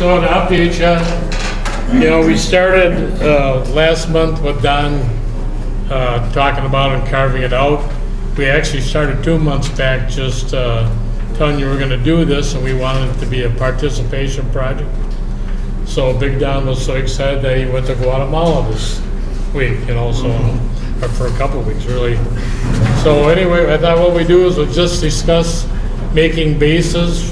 So to update you, we started last month with Don talking about and carving it out. We actually started 2 months back just telling you we're going to do this, and we wanted it to be a participation project. So Big Don was so excited that he went to Guatemala this week, or for a couple of weeks really. So anyway, I thought what we do is we'll just discuss making bases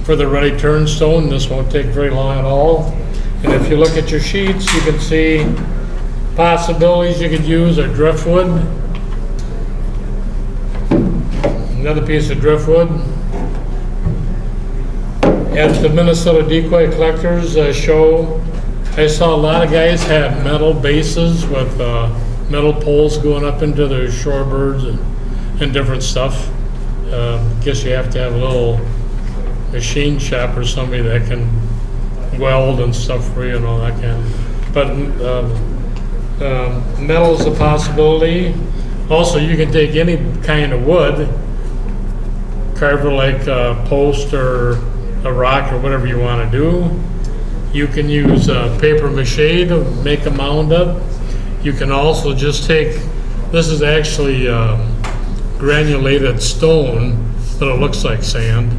for the ready turnstone. This won't take very long at all. And if you look at your sheets, you can see possibilities you could use are driftwood, another piece of driftwood. At the Minnesota Decoy Collectors show, I saw a lot of guys have metal bases with metal poles going up into their shorebirds and different stuff. Guess you have to have a little machine shop or somebody that can weld and stuff for you and all that kind of. But metal is a possibility. Also, you can take any kind of wood, carve it like a post or a rock or whatever you want to do. You can use paper mache to make a mound up. You can also just take, this is actually granulated stone, but it looks like sand.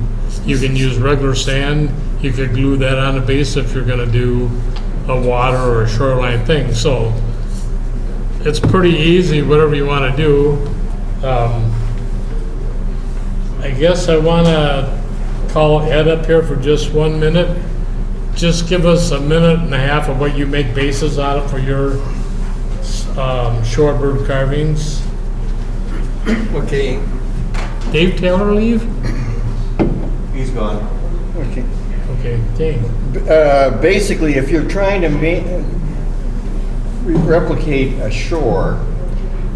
You can use regular sand. You could glue that on the base if you're going to do a water or a shoreline thing. So it's pretty easy, whatever you want to do. I guess I want to call Ed up here for just 1 minute. Just give us a minute and a half of what you make bases out of for your shorebird carvings. Okay. Dave Taylor leave? He's gone. Okay. Okay, dang. Basically, if you're trying to replicate a shore,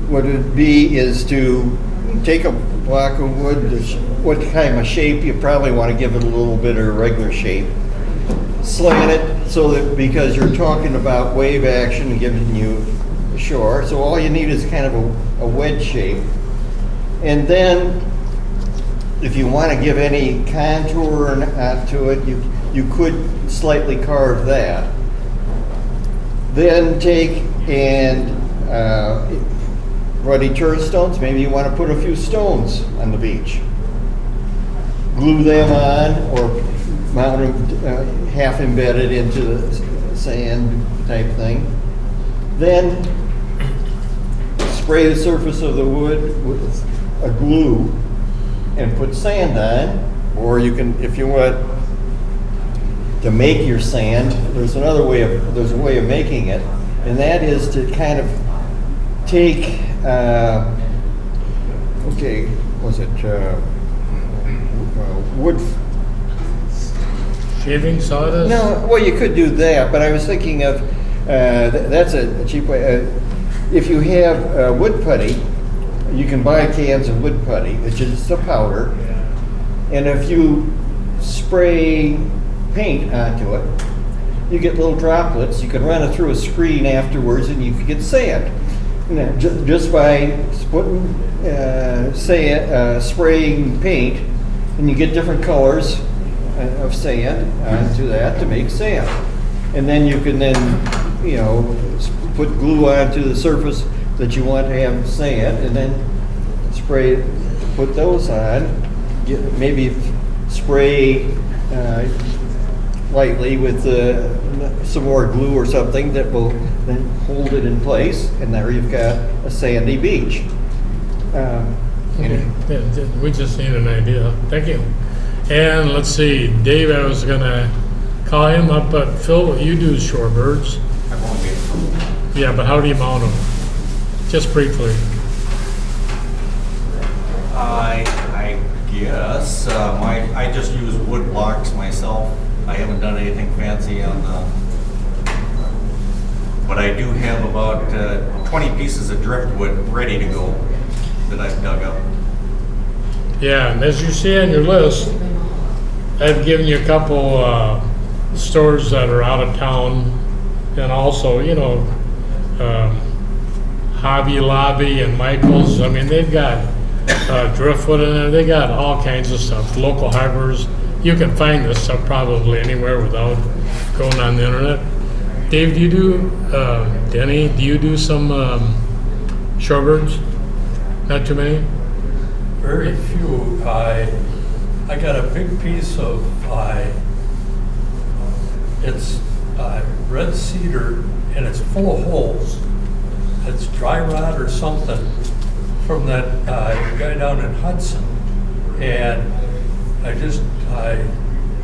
what it would be is to take a block of wood, what kind of shape, you probably want to give it a little bit of a regular shape. Slant it so that, because you're talking about wave action and giving you a shore, so all you need is kind of a wedge shape. And then, if you want to give any contour to it, you could slightly carve that. Then take and ruddy turnstones. Maybe you want to put a few stones on the beach. Glue them on, or mount them half embedded into the sand type thing. Then spray the surface of the wood with a glue and put sand on, or you can, if you want to make your sand, there's a way of making it, and that is to kind of take, wood. Shaving sawdust? No, well, you could do that, but I was thinking of, that's a cheap way. If you have wood putty, you can buy cans of wood putty, which is a powder, and if you spray paint onto it, you get little droplets. You can run it through a screen afterwards, and you can get sand. Just by putting spraying paint, and you get different colors of sand onto that to make sand. And then you can put glue onto the surface that you want to have sand, and then put those on. Maybe spray lightly with some more glue or something that will then hold it in place, and there you've got a sandy beach. Okay. Yeah, we just need an idea. Thank you. And let's see, Dave, I was going to call him up, but Phil, you do shorebirds. I won't be. Yeah, but how do you mount them? Just briefly. I guess I just use wood blocks myself. I haven't done anything fancy on but I do have about 20 pieces of driftwood ready to go that I've dug up. Yeah, and as you see on your list, I've given you a couple stores that are out of town, and also, Hobby Lobby and Michael's. I mean, they've got driftwood in there. They got all kinds of stuff. Local harbors, you can find this stuff probably anywhere without going on the internet. Dave, do you do, Denny, do you do some shorebirds? Not too many? Very few. I got a big piece of it's red cedar and it's full of holes. It's dry rot or something from that guy down in Hudson, and I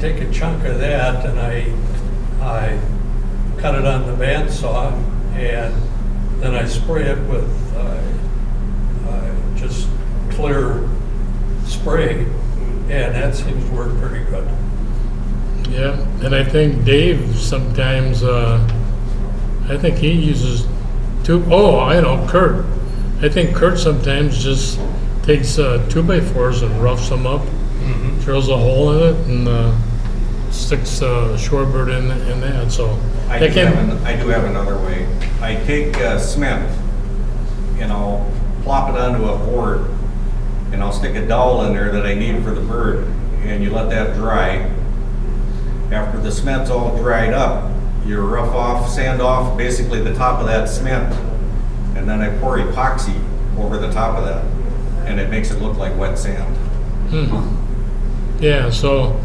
take a chunk of that and I cut it on the bandsaw, and then I spray it with just clear spray, and that seems to work pretty good. Yeah, and I think Dave sometimes, I think he uses I know, Kurt. I think Kurt sometimes just takes 2x4s and roughs them up, drills a hole in it, and sticks a shorebird in that. So I do have another way. I take cement and I'll plop it onto a board, and I'll stick a dowel in there that I need for the bird, and you let that dry. After the cement's all dried up, you rough off, sand off basically the top of that cement, and then I pour epoxy over the top of that, and it makes it look like wet sand. Yeah, so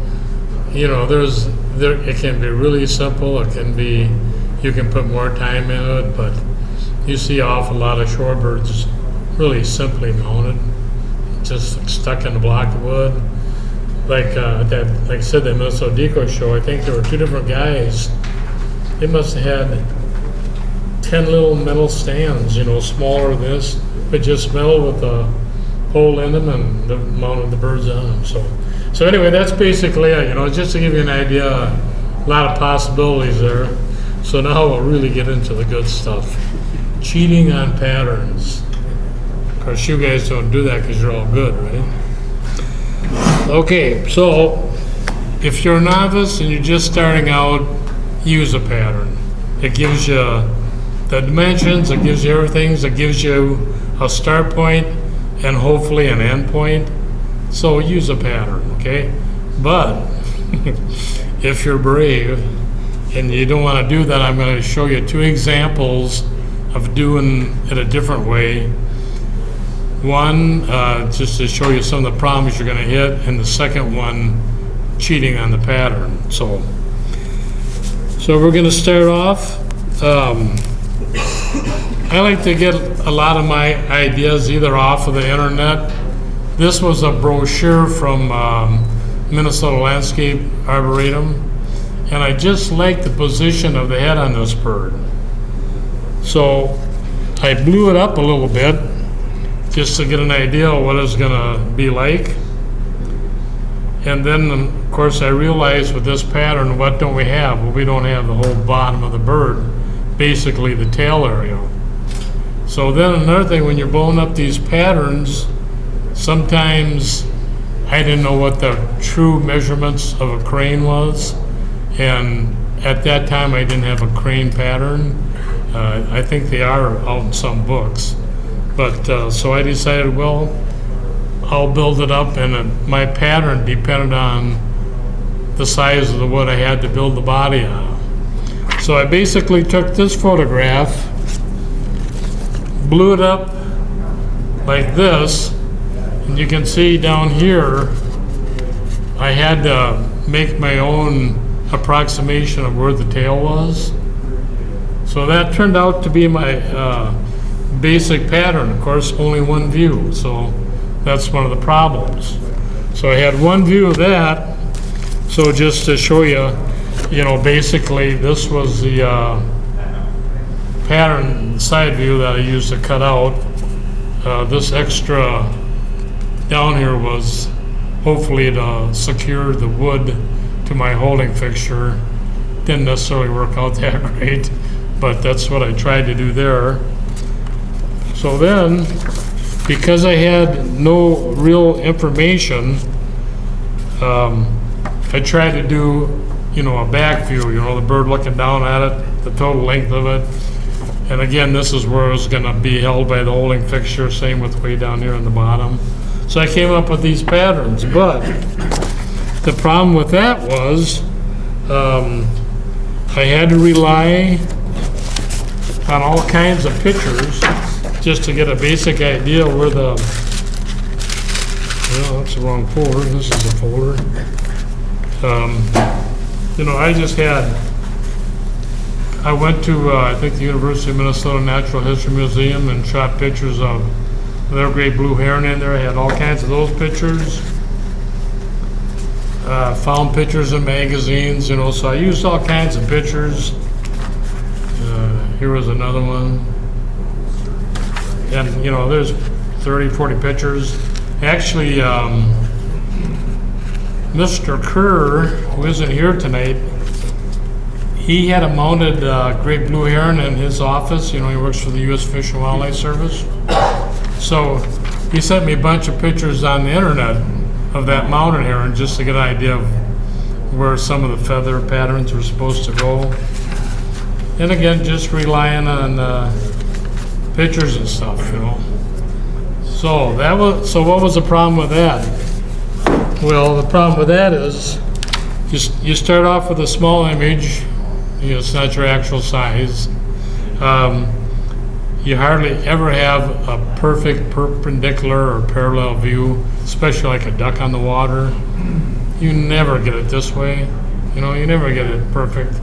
it can be really simple. It can be, you can put more time in it, but you see an awful lot of shorebirds really simply mounted, just stuck in a block of wood. Like I said, that Minnesota Decoy show, I think there were two different guys. They must have had 10 little metal stands, smaller than this, but just metal with a hole in them, and mounted the birds on them. So anyway, that's basically it, just to give you an idea, a lot of possibilities there. So now we'll really get into the good stuff. Cheating on patterns. Of course, you guys don't do that because you're all good, right? Okay, so if you're a novice and you're just starting out, use a pattern. It gives you the dimensions, it gives you everything, it gives you a start point and hopefully an end point. So use a pattern, okay? But if you're brave and you don't want to do that, I'm going to show you two examples of doing it a different way. One, just to show you some of the problems you're going to hit, and the second one, cheating on the pattern. So we're going to start off. I like to get a lot of my ideas either off of the internet. This was a brochure from Minnesota Landscape Arboretum, and I just like the position of the head on this bird. So I blew it up a little bit just to get an idea of what it's gonna be like. And then, of course, I realized with this pattern, what don't we have? Well, we don't have the whole bottom of the bird, basically the tail area. So then another thing, when you're blowing up these patterns, sometimes I didn't know what the true measurements of a crane was. And at that time, I didn't have a crane pattern. I think they are out in some books. But so I decided, well, I'll build it up, and my pattern depended on the size of the wood I had to build the body on. So I basically took this photograph, blew it up like this, and you can see down here, I had to make my own approximation of where the tail was. So that turned out to be my basic pattern. Of course, only one view, so that's one of the problems. So I had one view of that. So just to show you, basically this was the pattern side view that I used to cut out. This extra down here was hopefully to secure the wood to my holding fixture. Didn't necessarily work out that great, but that's what I tried to do there. So then, because I had no real information, I tried to do, a back view, the bird looking down at it, the total length of it. And again, this is where it was going to be held by the holding fixture, same with way down here on the bottom. So I came up with these patterns, but the problem with that was, I had to rely on all kinds of pictures just to get a basic idea where the, well, that's the wrong folder, this is the folder. You know, I went to, I think, the University of Minnesota Natural History Museum and shot pictures of their great blue heron in there. I had all kinds of those pictures. Found pictures in magazines, you know, so I used all kinds of pictures. Here was another one. And, you know, there's 30, 40 pictures. Actually, Mr. Kerr, who isn't here tonight, he had a mounted great blue heron in his office. You know, he works for the U.S. Fish and Wildlife Service. So he sent me a bunch of pictures on the internet of that mounted heron just to get an idea of where some of the feather patterns were supposed to go. And again, just relying on pictures and stuff, you know. So what was the problem with that? Well, the problem with that is you start off with a small image. You know, it's not your actual size. You hardly ever have a perfect perpendicular or parallel view, especially like a duck on the water. You never get it this way. You know, you never get it perfect.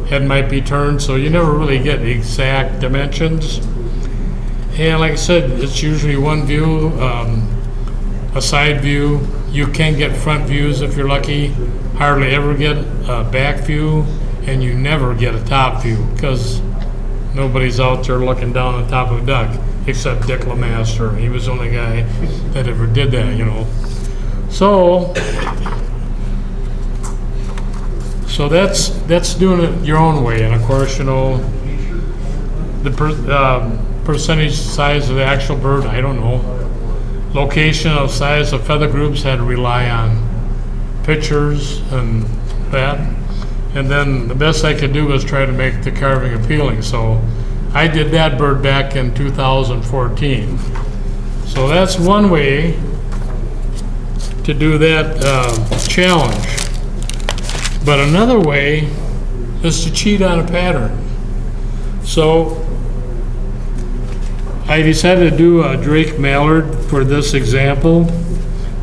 Head might be turned, so you never really get the exact dimensions. And like I said, it's usually one view, a side view. You can get front views if you're lucky. Hardly ever get a back view, and you never get a top view because nobody's out there looking down on top of a duck except Dick LeMaster. He was the only guy that ever did that, you know. So that's doing it your own way, and of course, you know, the percentage size of the actual bird, I don't know. Location of size of feather groups had to rely on pictures and that. And then the best I could do was try to make the carving appealing. So I did that bird back in 2014. So that's one way to do that challenge. But another way is to cheat on a pattern. So I decided to do a Drake mallard for this example.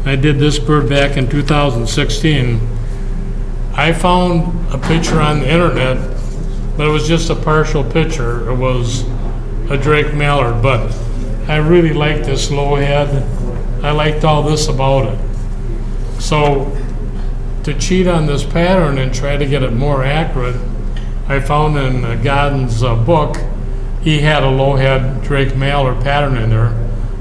I did this bird back in 2016. I found a picture on the internet, but it was just a partial picture. It was a Drake mallard, but I really liked this low head. I liked all this about it. So to cheat on this pattern and try to get it more accurate, I found in Godden's book, he had a low head Drake mallard pattern in there.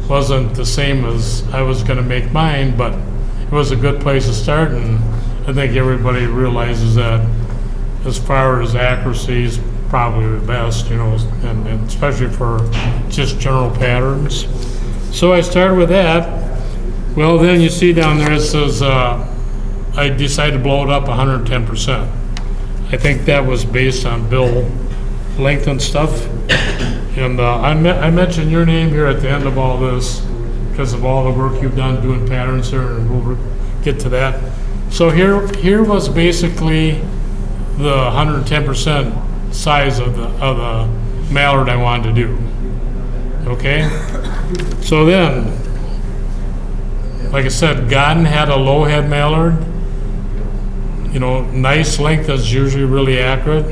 Wasn't the same as I was going to make mine, but it was a good place to start, and I think everybody realizes that as far as accuracy is probably the best, you know, and especially for just general patterns. So I started with that. Well, then you see down there it says I decided to blow it up 110%. I think that was based on bill length and stuff. And I mentioned your name here at the end of all this because of all the work you've done doing patterns here, and we'll get to that. So here was basically the 110% size of the mallard I wanted to do. Okay? So then, like I said, Godden had a low head mallard. You know, nice length is usually really accurate.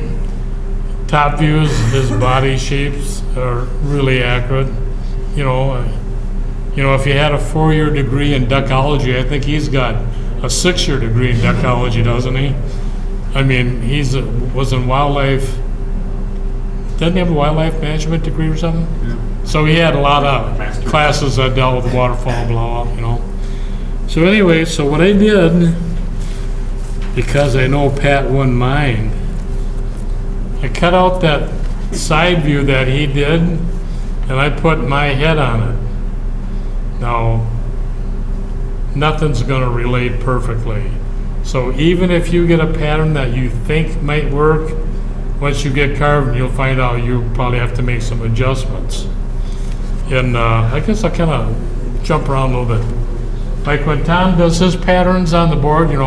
Top views, his body shapes are really accurate. You know, if you had a 4-year degree in duckology, I think he's got a 6-year degree in duckology, doesn't he? I mean, was in wildlife. Doesn't he have a wildlife management degree or something? Yeah. So he had a lot of classes that dealt with waterfowl blowout, you know. So anyway, so what I did, because I know Pat wouldn't mind, I cut out that side view that he did, and I put my head on it. Now, nothing's going to relate perfectly. So even if you get a pattern that you think might work, once you get carved, you'll find out you probably have to make some adjustments. And I guess I'll kind of jump around a little bit. like when Tom does his patterns on the board, you know,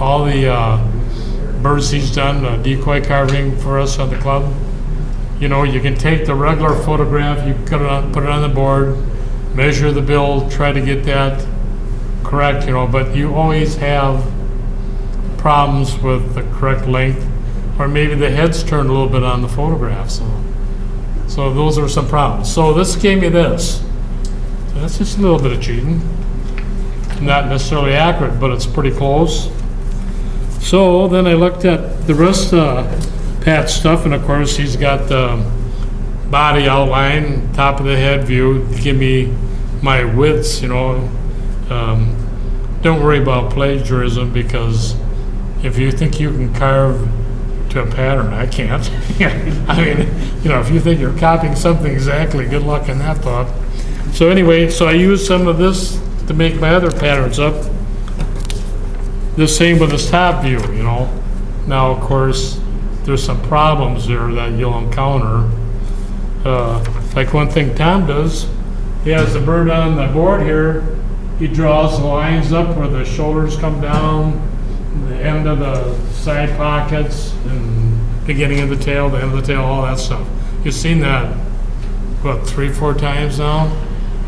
all the birds he's done, decoy carving for us on the club, you know, you can take the regular photograph, you put it on the board, measure the bill, try to get that correct, you know, but you always have problems with the correct length, or maybe the head's turned a little bit on the photograph, so those are some problems. So this gave me this. So that's just a little bit of cheating. Not necessarily accurate, but it's pretty close. So then I looked at the rest of Pat's stuff, and of course he's got the body outline, top of the head view to give me my widths, you know. Don't worry about plagiarism, because if you think you can carve to a pattern, I can't. I mean, you know, if you think you're copying something exactly, good luck in that thought. So anyway, so I used some of this to make my other patterns up. The same with this top view, you know. Now, of course, there's some problems there that you'll encounter. Like one thing Tom does, he has the bird on the board here. He draws the lines up where the shoulders come down, the end of the side pockets, and beginning of the tail, the end of the tail, all that stuff. You've seen that, what, 3-4 times now?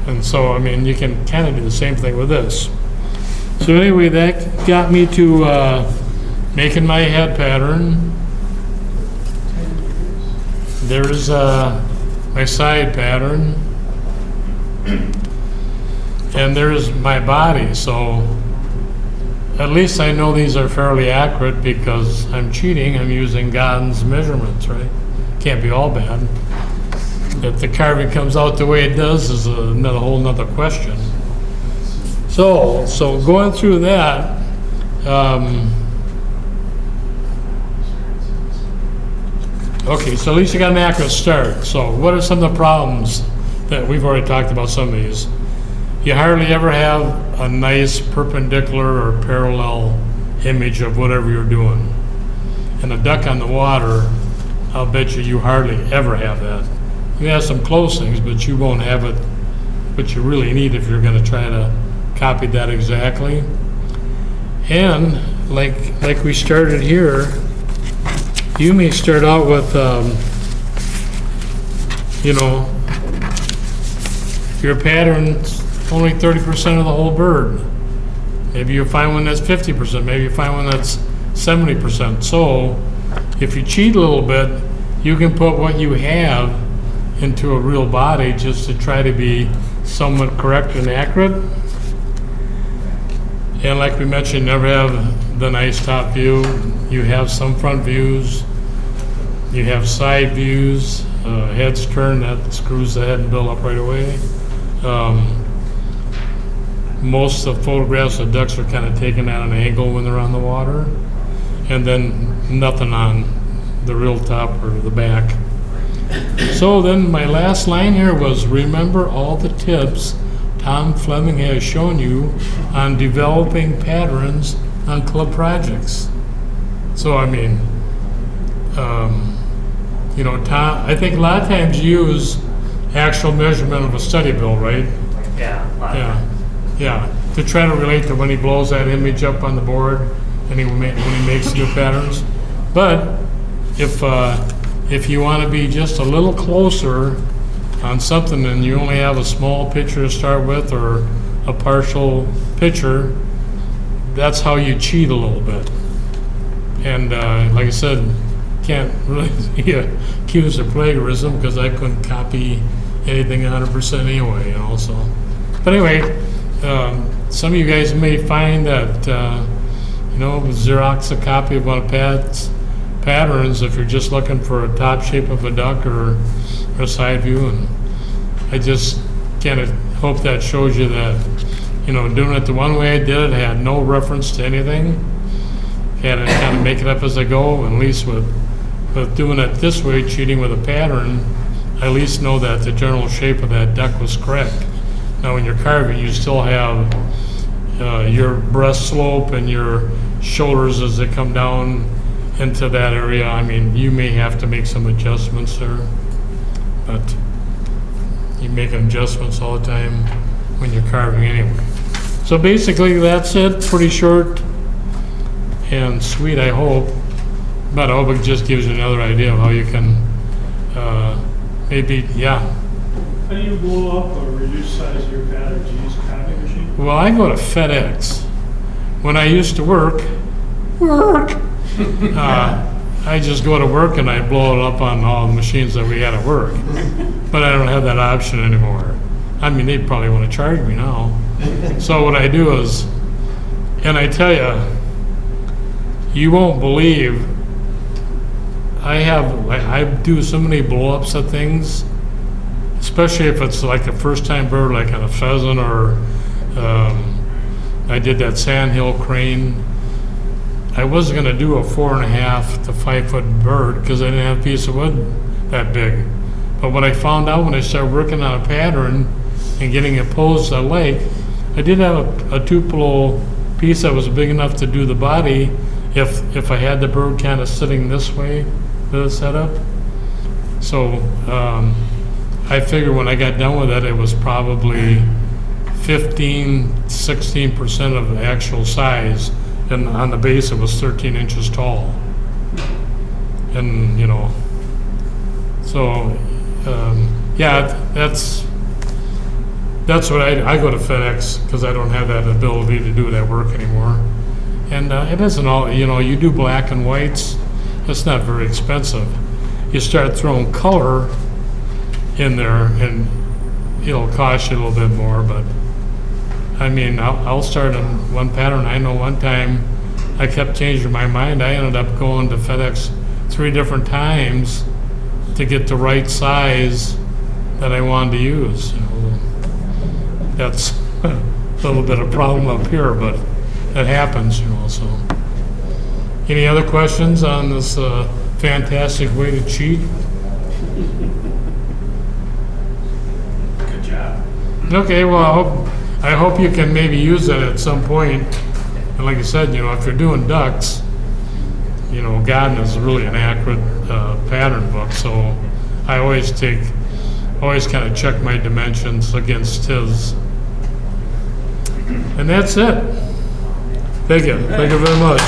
And so, I mean, you can kind of do the same thing with this. So anyway, that got me to making my head pattern. There's my side pattern. And there's my body. So at least I know these are fairly accurate, because I'm cheating. I'm using God's measurements, right? Can't be all bad. If the carving comes out the way it does is another whole nother question. So going through that, okay, so at least you got an accurate start. So what are some of the problems that we've already talked about? Some of these. You hardly ever have a nice perpendicular or parallel image of whatever you're doing. And a duck on the water, I'll bet you hardly ever have that. You have some close things, but you won't have it, what you really need if you're going to try to copy that exactly. And like we started here, you may start out with, you know, your pattern's only 30% of the whole bird. Maybe you find one that's 50%, maybe you find one that's 70%. So if you cheat a little bit, you can put what you have into a real body just to try to be somewhat correct and accurate. And like we mentioned, never have the nice top view. You have some front views, you have side views, heads turned, that screws the head and bill up right away. Most of the photographs of ducks are kind of taken at an angle when they're on the water, and then nothing on the real top or the back. So then my last line here was, remember all the tips Tom Fleming has shown you on developing patterns on club projects. So I mean, you know, Tom, I think a lot of times you use actual measurement of a study bill, right? Yeah, to try to relate to when he blows that image up on the board and when he makes new patterns. But if you want to be just a little closer on something and you only have a small picture to start with or a partial picture, that's how you cheat a little bit. And like I said, can't really be accused of plagiarism, because I couldn't copy anything 100% anyway, you know. So, but anyway, some of you guys may find that you know, Xerox a copy of one of Pat's patterns if you're just looking for a top shape of a duck or a side view. And I just kind of hope that shows you that, you know, doing it the one way I did it had no reference to anything. Had to kind of make it up as I go. And at least with doing it this way, cheating with a pattern, I at least know that the general shape of that duck was correct. Now when you're carving, you still have your breast slope and your shoulders as they come down into that area. I mean, you may have to make some adjustments there, but you make adjustments all the time when you're carving anyway. So basically, that's it, pretty short and sweet, I hope. But I hope it just gives you another idea of how you can, maybe, yeah. How do you blow up or reduce size of your pattern? Do you use a copy machine? Well, I go to FedEx. When I used to work, I just go to work and I blow it up on all the machines that we had at work. But I don't have that option anymore. I mean, they probably want to charge me now. So what I do is, and I tell you, you won't believe, I do so many blow-ups of things, especially if it's like a first-time bird, like on a pheasant, or I did that sandhill crane. I wasn't gonna do a 4.5 to 5 foot bird because I didn't have a piece of wood that big. But what I found out when I started working on a pattern and getting it posed to the lake, I did have a Tupelo piece that was big enough to do the body if I had the bird kind of sitting this way with the setup. So I figured when I got done with it, it was probably 16% of the actual size, and on the base it was 13 inches tall. And you know, so yeah, that's what I go to FedEx because I don't have that ability to do that work anymore. And it isn't all, you know, you do black and whites, it's not very expensive. You start throwing color in there and it'll cost you a little bit more, but I mean, I'll start on one pattern. I know one time I kept changing my mind. I ended up going to FedEx 3 different times to get the right size that I wanted to use. You know, that's a little bit of problem up here, but that happens, you know. So, any other questions on this fantastic way to cheat? Good job. Okay, well, I hope you can maybe use that at some point. And like I said, you know, if you're doing ducks, you know, Godin is really an accurate pattern book. So I always kind of check my dimensions against his. And that's it. Thank you. Thank you very much.